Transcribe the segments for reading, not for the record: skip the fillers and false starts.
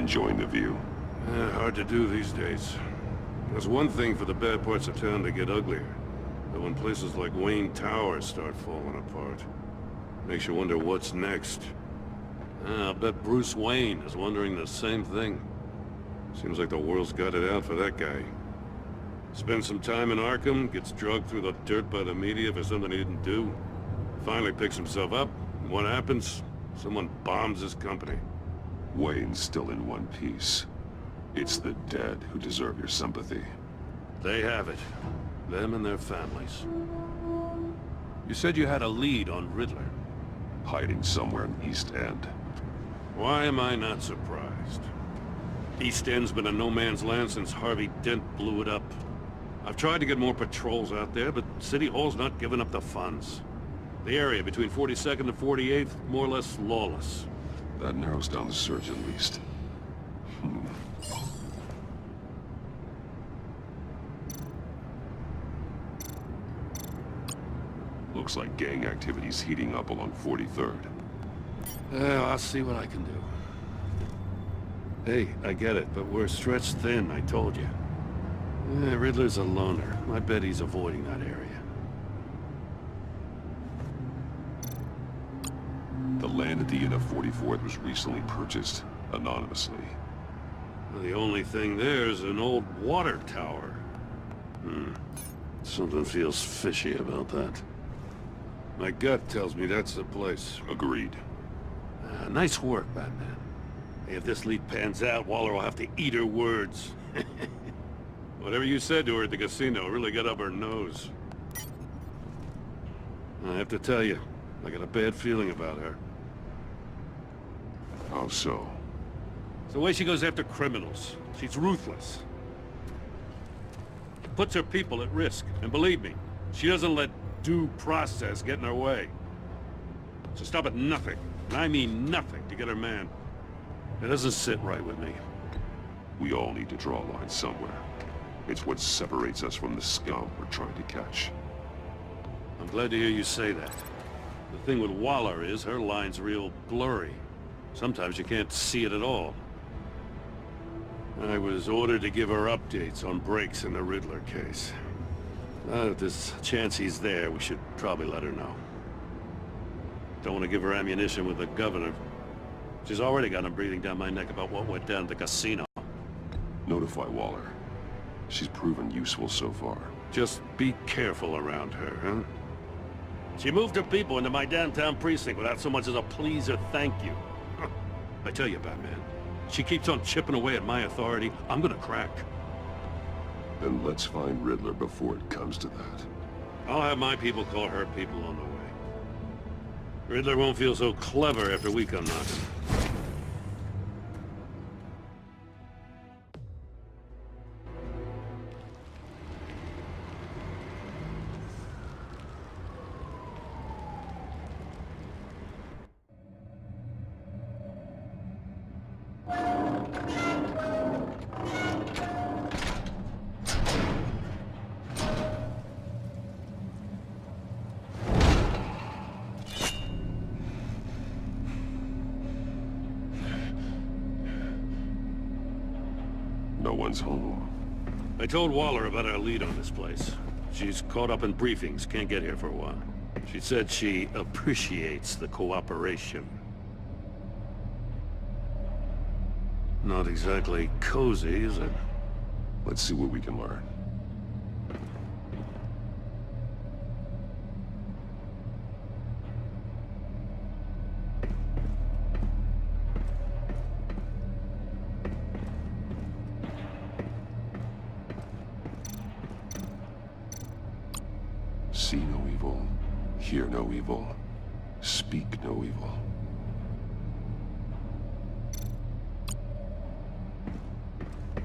Enjoying the view? Hard to do these days. There's one thing for the bad parts of town to get uglier. But when places like Wayne Tower start falling apart, makes you wonder what's next. I'll bet Bruce Wayne is wondering the same thing. Seems like the world's got it out for that guy. Spends some time in Arkham, gets drugged through the dirt by the media for something he didn't do. Finally picks himself up, and what happens? Someone bombs his company. Wayne's still in one piece. It's the dead who deserve your sympathy. They have it. Them and their families. You said you had a lead on Riddler. Hiding somewhere in East End. Why am I not surprised? East End's been a no-man's land since Harvey Dent blew it up. I've tried to get more patrols out there, but City Hall's not giving up the funds. The area between 42nd and 48th, more or less lawless. That narrows down the search at least. Looks like gang activity's heating up along 43rd. Well, I'll see what I can do. Hey, I get it, but we're stretched thin, I told you. Riddler's a loner. I bet he's avoiding that area. The land at the end of 44th was recently purchased, anonymously. Well, the only thing there is an old water tower. Something feels fishy about that. My gut tells me that's the place. Agreed. Nice work, Batman. Hey, if this lead pans out, Waller will have to eat her words. Whatever you said to her at the casino really got up her nose. I have to tell you, I got a bad feeling about her. How so? It's the way she goes after criminals. She's ruthless. Puts her people at risk, and believe me, she doesn't let due process get in her way. So stop at nothing, and I mean nothing, to get her man. It doesn't sit right with me. We all need to draw a line somewhere. It's what separates us from the scum we're trying to catch. I'm glad to hear you say that. The thing with Waller is her line's real blurry. Sometimes you can't see it at all. I was ordered to give her updates on breaks in the Riddler case. If there's a chance he's there, we should probably let her know. Don't want to give her ammunition with the governor. She's already got him breathing down my neck about what went down at the casino. Notify Waller. She's proven useful so far. Just be careful around her, huh? She moved her people into my downtown precinct without so much as a please or thank you. I tell you, Batman, she keeps on chipping away at my authority, I'm gonna crack. Then let's find Riddler before it comes to that. I'll have my people call her people on the way. Riddler won't feel so clever after we come knocking. No one's home. I told Waller about our lead on this place. She's caught up in briefings, can't get here for a while. She said she appreciates the cooperation. Not exactly cozy, is it? Let's see what we can learn. See no evil, hear no evil, speak no evil.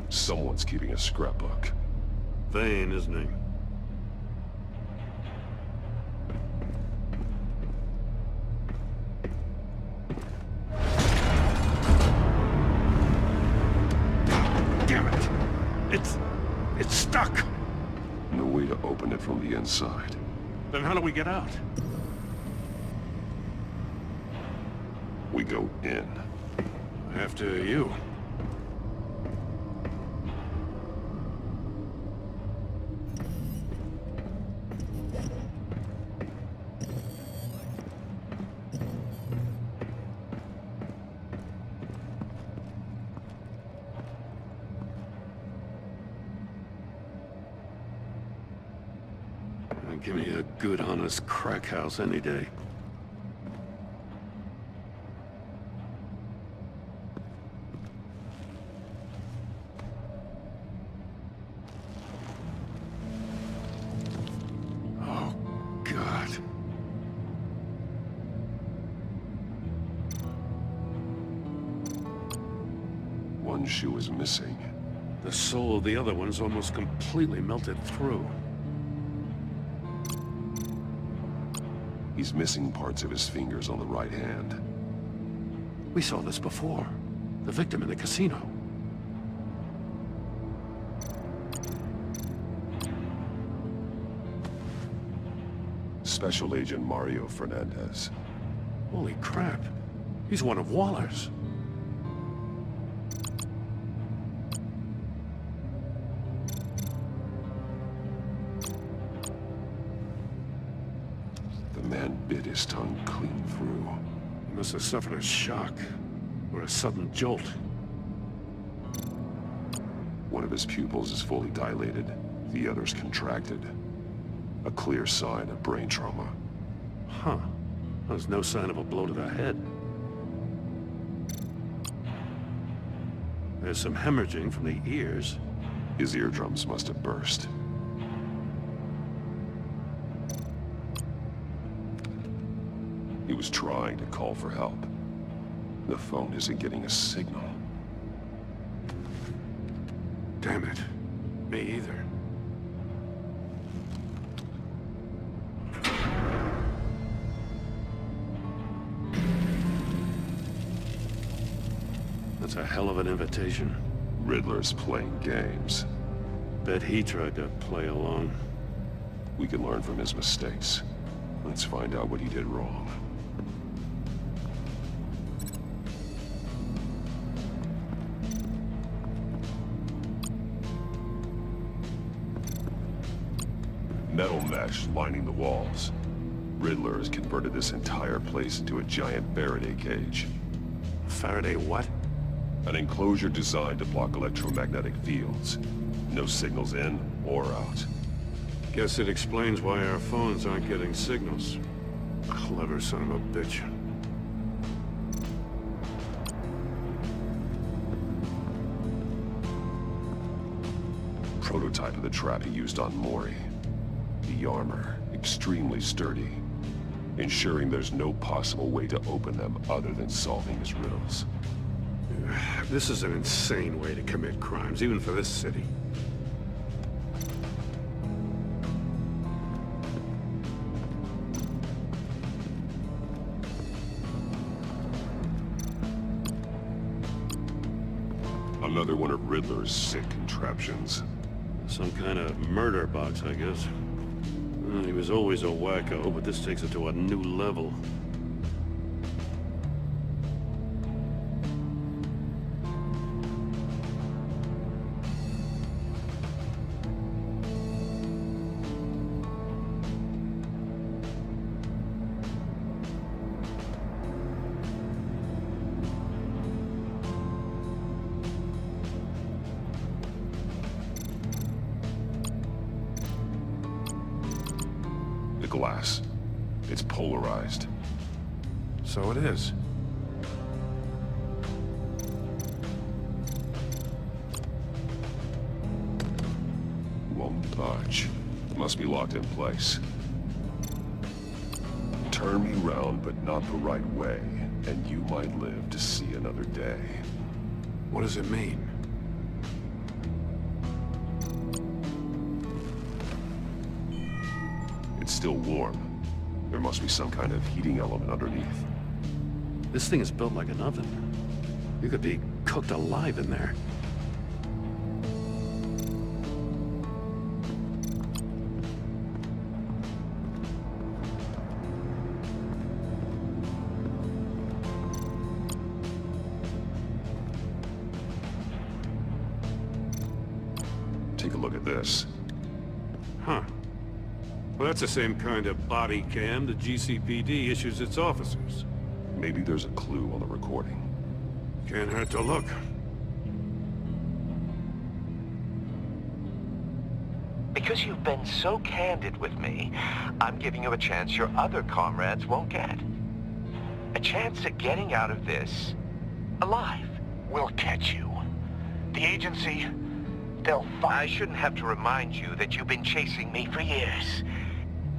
Someone's keeping a scrapbook. Vane, isn't he? Damn it! It's stuck! No way to open it from the inside. Then how do we get out? We go in. After you. Give me a good, honest crack house any day. Oh, God. One shoe is missing. The sole of the other one's almost completely melted through. He's missing parts of his fingers on the right hand. We saw this before. The victim in the casino. Special Agent Mario Fernandez. Holy crap. He's one of Waller's. The man bit his tongue clean through. He must have suffered a shock, or a sudden jolt. One of his pupils is fully dilated, the other's contracted. A clear sign of brain trauma. Huh. There's no sign of a blow to the head. There's some hemorrhaging from the ears. His eardrums must have burst. He was trying to call for help. The phone isn't getting a signal. Damn it. Me either. That's a hell of an invitation. Riddler's playing games. Bet he tried to play along. We can learn from his mistakes. Let's find out what he did wrong. Metal mesh lining the walls. Riddler has converted this entire place into a giant Faraday cage. Faraday what? An enclosure designed to block electromagnetic fields. No signals in or out. Guess it explains why our phones aren't getting signals. Clever son of a bitch. Prototype of the trap he used on Mori. The armor, extremely sturdy, ensuring there's no possible way to open them other than solving his riddles. This is an insane way to commit crimes, even for this city. Another one of Riddler's sick contraptions. Some kind of murder box, I guess. He was always a wacko, but this takes it to a new level. The glass. It's polarized. So it is. Won't budge. Must be locked in place. Turn me round, but not the right way, and you might live to see another day. What does it mean? It's still warm. There must be some kind of heating element underneath. This thing is built like an oven. You could be cooked alive in there. Take a look at this. Huh. Well, that's the same kind of body cam the GCPD issues its officers. Maybe there's a clue on the recording. Can't hurt to look. Because you've been so candid with me, I'm giving you a chance your other comrades won't get. A chance at getting out of this alive. We'll catch you. The agency, they'll find... I shouldn't have to remind you that you've been chasing me for years.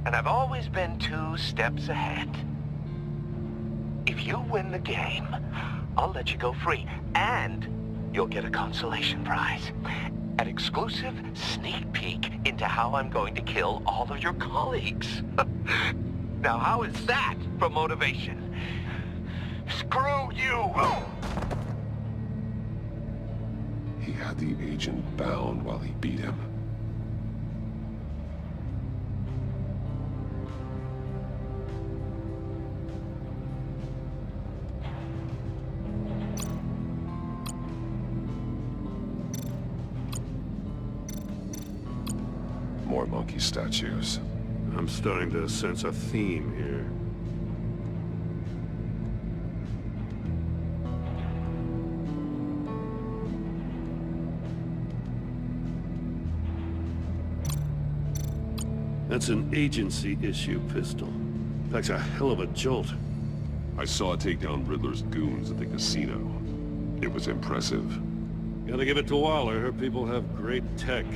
And I've always been 2 steps ahead. If you win the game, I'll let you go free. And you'll get a consolation prize. An exclusive sneak peek into how I'm going to kill all of your colleagues. Now, how is that for motivation? Screw you! He had the agent bound while he beat him. More monkey statues. I'm starting to sense a theme here. That's an agency-issue pistol. Packs a hell of a jolt. I saw it take down Riddler's goons at the casino. It was impressive. Gotta give it to Waller. Her people have great tech.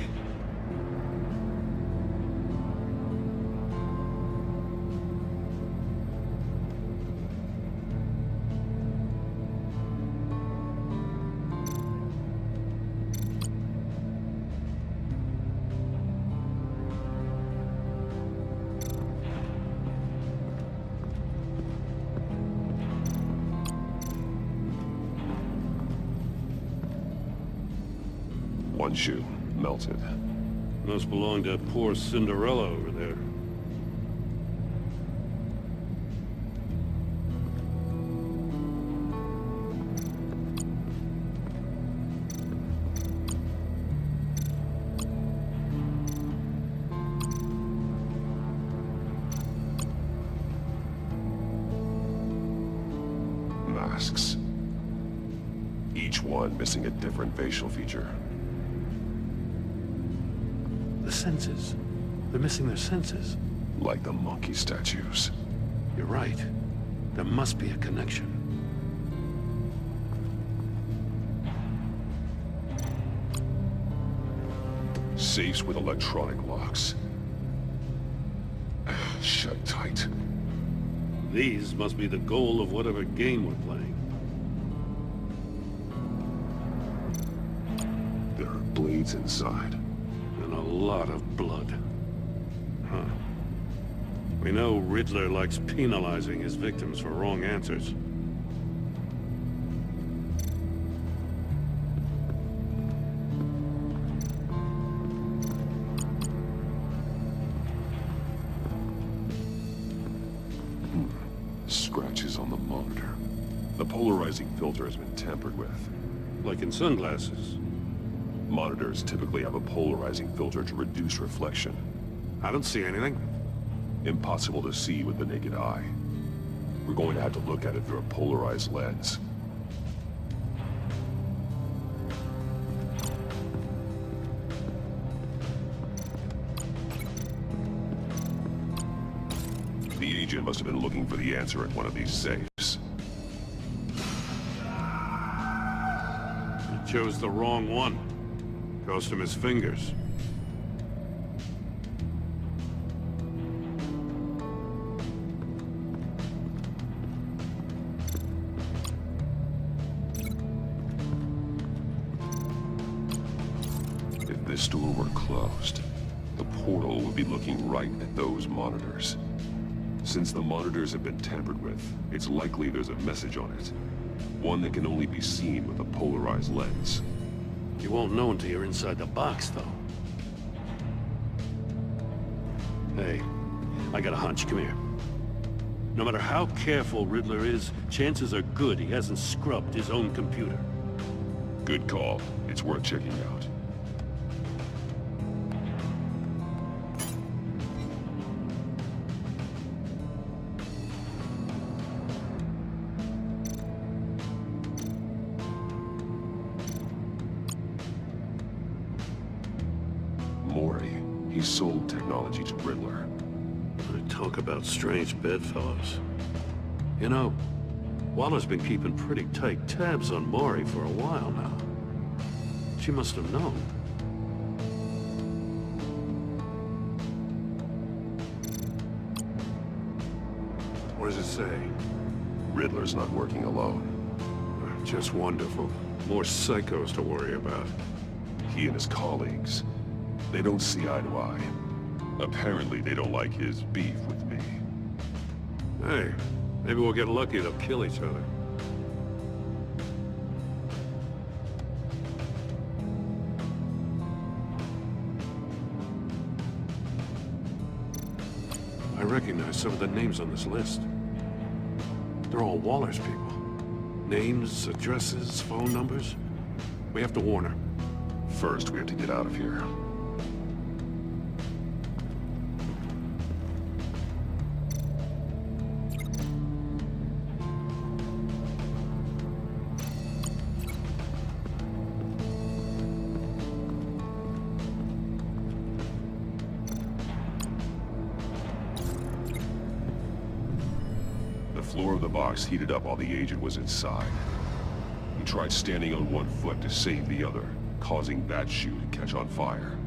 One shoe, melted. Must belong to poor Cinderella over there. Masks. Each one missing a different facial feature. The senses. They're missing their senses. Like the monkey statues. You're right. There must be a connection. Safes with electronic locks. Shut tight. These must be the goal of whatever game we're playing. There are blades inside. And a lot of blood. Huh. We know Riddler likes penalizing his victims for wrong answers. Scratches on the monitor. The polarizing filter has been tampered with. Like in sunglasses. Monitors typically have a polarizing filter to reduce reflection. I don't see anything. Impossible to see with the naked eye. We're going to have to look at it through a polarized lens. The agent must have been looking for the answer at one of these safes. He chose the wrong one. Cost him his fingers. If this door were closed, the portal would be looking right at those monitors. Since the monitors have been tampered with, it's likely there's a message on it. One that can only be seen with a polarized lens. You won't know until you're inside the box, though. Hey, I got a hunch. Come here. No matter how careful Riddler is, chances are good he hasn't scrubbed his own computer. Good call. It's worth checking out. He sold technology to Riddler. Talk about strange bedfellows. You know, Waller's been keeping pretty tight tabs on Maury for a while now. She must have known. What does it say? Riddler's not working alone. Just wonderful. More psychos to worry about. He and his colleagues, they don't see eye to eye. Apparently, they don't like his beef with me. Hey, maybe we'll get lucky. They'll kill each other. I recognize some of the names on this list. They're all Waller's people. Names, addresses, phone numbers. We have to warn her. First, we have to get out of here. The floor of the box heated up while the agent was inside. He tried standing on one foot to save the other, causing that shoe to catch on fire.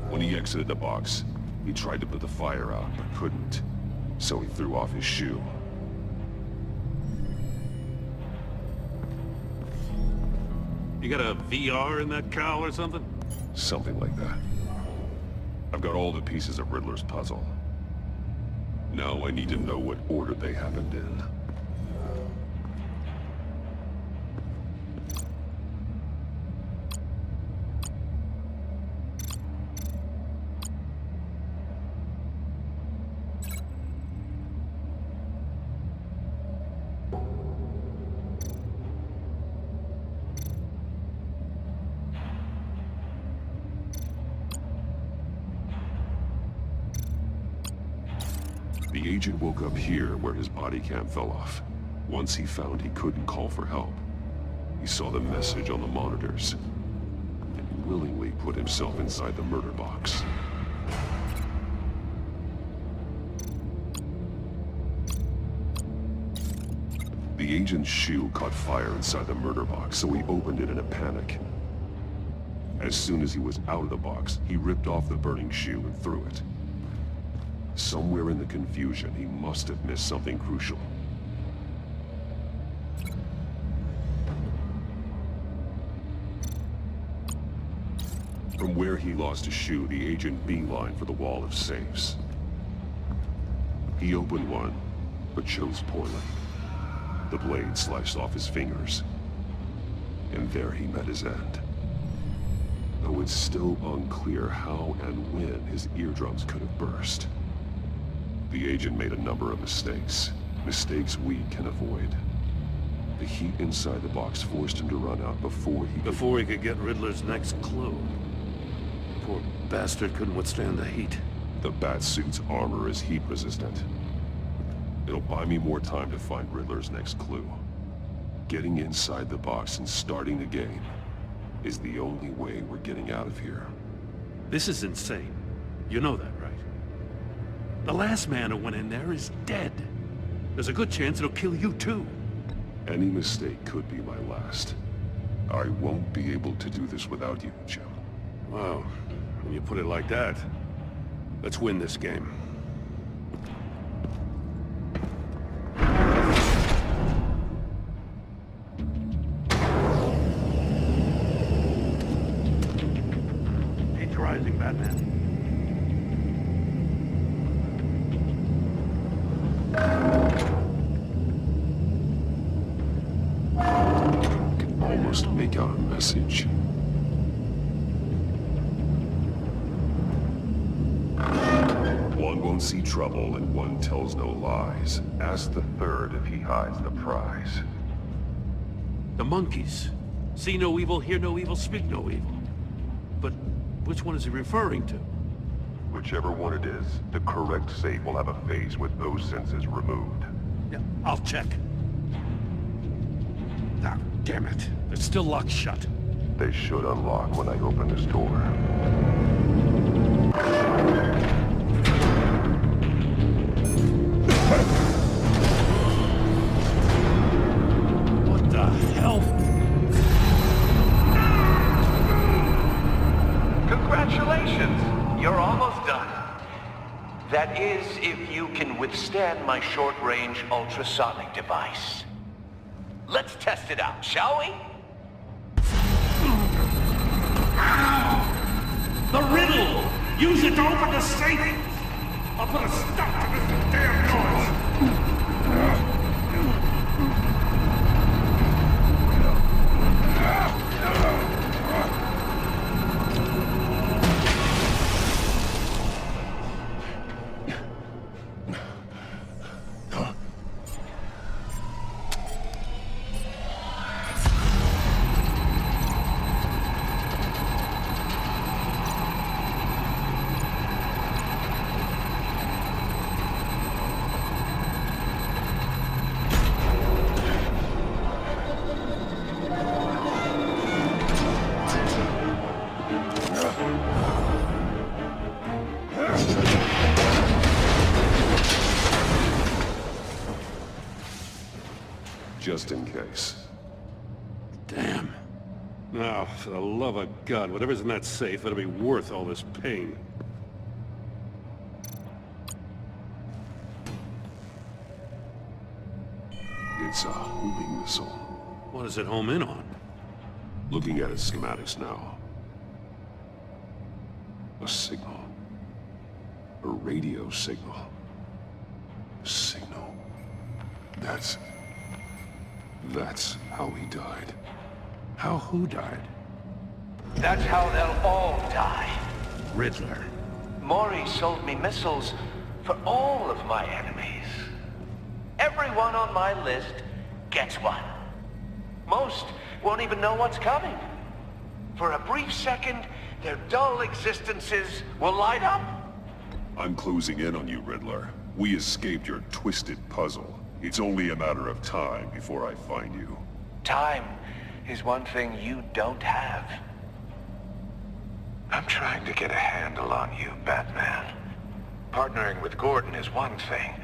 When he exited the box, he tried to put the fire out, but couldn't. So he threw off his shoe. You got a VR in that cowl or something? Something like that. I've got all the pieces of Riddler's puzzle. Now I need to know what order they happened in. The agent woke up here where his body cam fell off. Once he found he couldn't call for help, he saw the message on the monitors and willingly put himself inside the murder box. The agent's shoe caught fire inside the murder box, so he opened it in a panic. As soon as he was out of the box, he ripped off the burning shoe and threw it. Somewhere in the confusion, he must have missed something crucial. From where he lost his shoe, the agent beelined for the wall of safes. He opened one, but chose poorly. The blade sliced off his fingers. And there he met his end. Though it's still unclear how and when his eardrums could have burst. The agent made a number of mistakes. Mistakes we can avoid. The heat inside the box forced him to run out before he could get Riddler's next clue. Poor bastard couldn't withstand the heat. The Batsuit's armor is heat resistant. It'll buy me more time to find Riddler's next clue. Getting inside the box and starting the game is the only way we're getting out of here. This is insane. You know that, right? The last man who went in there is dead. There's a good chance it'll kill you too. Any mistake could be my last. I won't be able to do this without you, Jim. Wow, when you put it like that, let's win this game. It's rising, Batman. Can almost make out a message. One won't see trouble and one tells no lies. Ask the third if he hides the prize. The monkeys. See no evil, hear no evil, speak no evil. But which one is he referring to? Whichever one it is, the correct safe will have a phase with those senses removed. Yeah, I'll check. Ah, damn it. It's still locked shut. They should unlock when I open this door. Congratulations! You're almost done. That is, if you can withstand my short-range ultrasonic device. Let's test it out, shall we? The riddle! Use it to open the safe! I'll put a stop to this damn noise! Just in case. Damn. Now, for the love of God, whatever's in that safe better be worth all this pain. It's a homing missile. What does it home in on? Looking at its schematics now. A signal. A radio signal. Signal. That's how he died. How who died? That's how they'll all die. Riddler. Maury sold me missiles for all of my enemies. Everyone on my list gets one. Most won't even know what's coming. For a brief second, their dull existences will light up. I'm closing in on you, Riddler. We escaped your twisted puzzle. It's only a matter of time before I find you. Time is one thing you don't have. I'm trying to get a handle on you, Batman. Partnering with Gordon is one thing.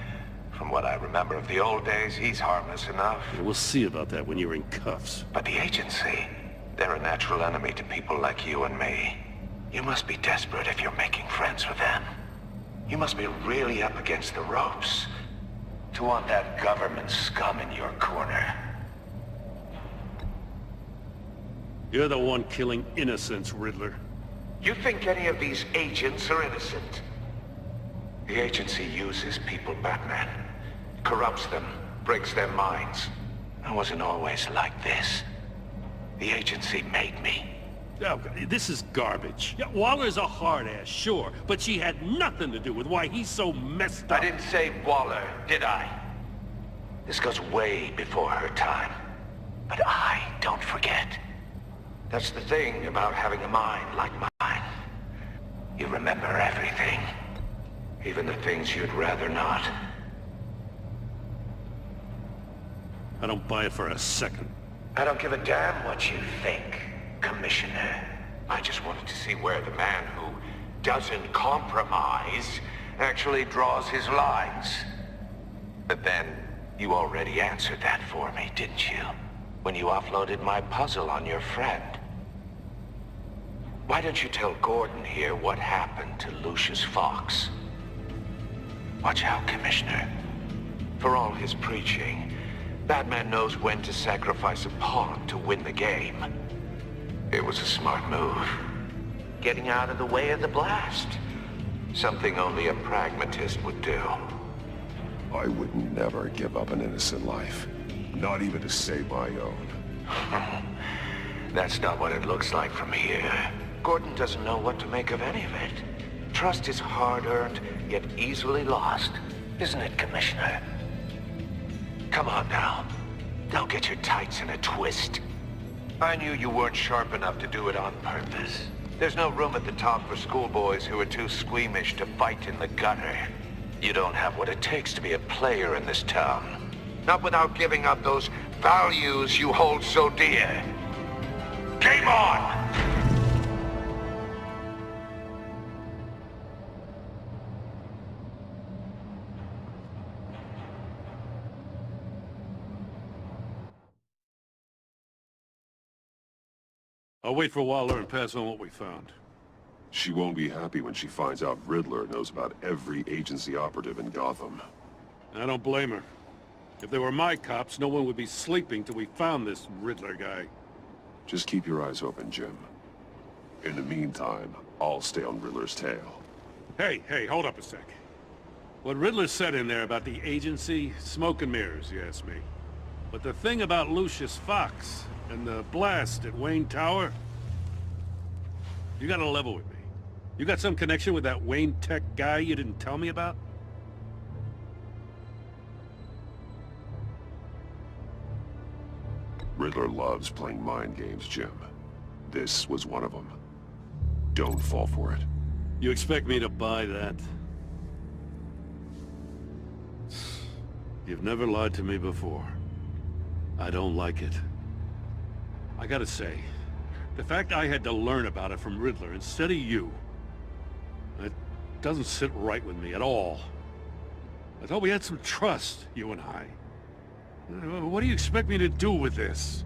From what I remember of the old days, he's harmless enough. Yeah, we'll see about that when you're in cuffs. But the agency, they're a natural enemy to people like you and me. You must be desperate if you're making friends with them. You must be really up against the ropes to want that government scum in your corner. You're the one killing innocents, Riddler. You think any of these agents are innocent? The agency uses people, Batman. Corrupts them, breaks their minds. I wasn't always like this. The agency made me. Oh, this is garbage. Yeah, Waller's a hard-ass, sure, but she had nothing to do with why he's so messed up. I didn't say Waller, did I? This goes way before her time. But I don't forget. That's the thing about having a mind like mine. You remember everything. Even the things you'd rather not. I don't buy it for a second. I don't give a damn what you think, Commissioner. I just wanted to see where the man who doesn't compromise actually draws his lines. But then, you already answered that for me, didn't you? When you offloaded my puzzle on your friend. Why don't you tell Gordon here what happened to Lucius Fox? Watch out, Commissioner. For all his preaching, Batman knows when to sacrifice a pawn to win the game. It was a smart move. Getting out of the way of the blast. Something only a pragmatist would do. I would never give up an innocent life. Not even to save my own. That's not what it looks like from here. Gordon doesn't know what to make of any of it. Trust is hard-earned, yet easily lost. Isn't it, Commissioner? Come on now. Don't get your tights in a twist. I knew you weren't sharp enough to do it on purpose. There's no room at the top for schoolboys who are too squeamish to fight in the gutter. You don't have what it takes to be a player in this town. Not without giving up those values you hold so dear. Game on! I'll wait for Waller and pass on what we found. She won't be happy when she finds out Riddler knows about every agency operative in Gotham. I don't blame her. If they were my cops, no one would be sleeping till we found this Riddler guy. Just keep your eyes open, Jim. In the meantime, I'll stay on Riddler's tail. Hey, hold up a sec. What Riddler said in there about the agency, smoke and mirrors, you ask me. But the thing about Lucius Fox and the blast at Wayne Tower, you gotta level with me. You got some connection with that Wayne Tech guy you didn't tell me about? Riddler loves playing mind games, Jim. This was one of them. Don't fall for it. You expect me to buy that? You've never lied to me before. I don't like it. I gotta say, the fact I had to learn about it from Riddler instead of you, it doesn't sit right with me at all. I thought we had some trust, you and I. What do you expect me to do with this?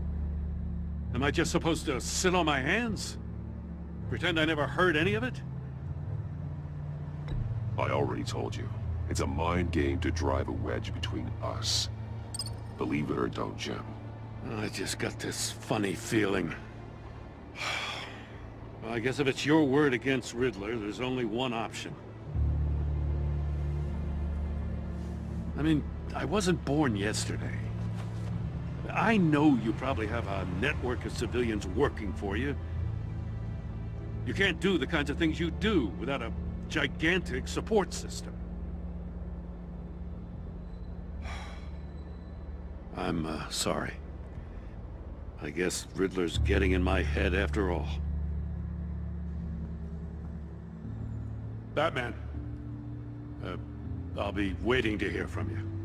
Am I just supposed to sit on my hands? Pretend I never heard any of it? I already told you. It's a mind game to drive a wedge between us. Believe it or don't, Jim. I just got this funny feeling. Well, I guess if it's your word against Riddler, there's only one option. I mean, I wasn't born yesterday. I know you probably have a network of civilians working for you. You can't do the kinds of things you do without a gigantic support system. I'm, sorry. I guess Riddler's getting in my head after all. Batman. I'll be waiting to hear from you.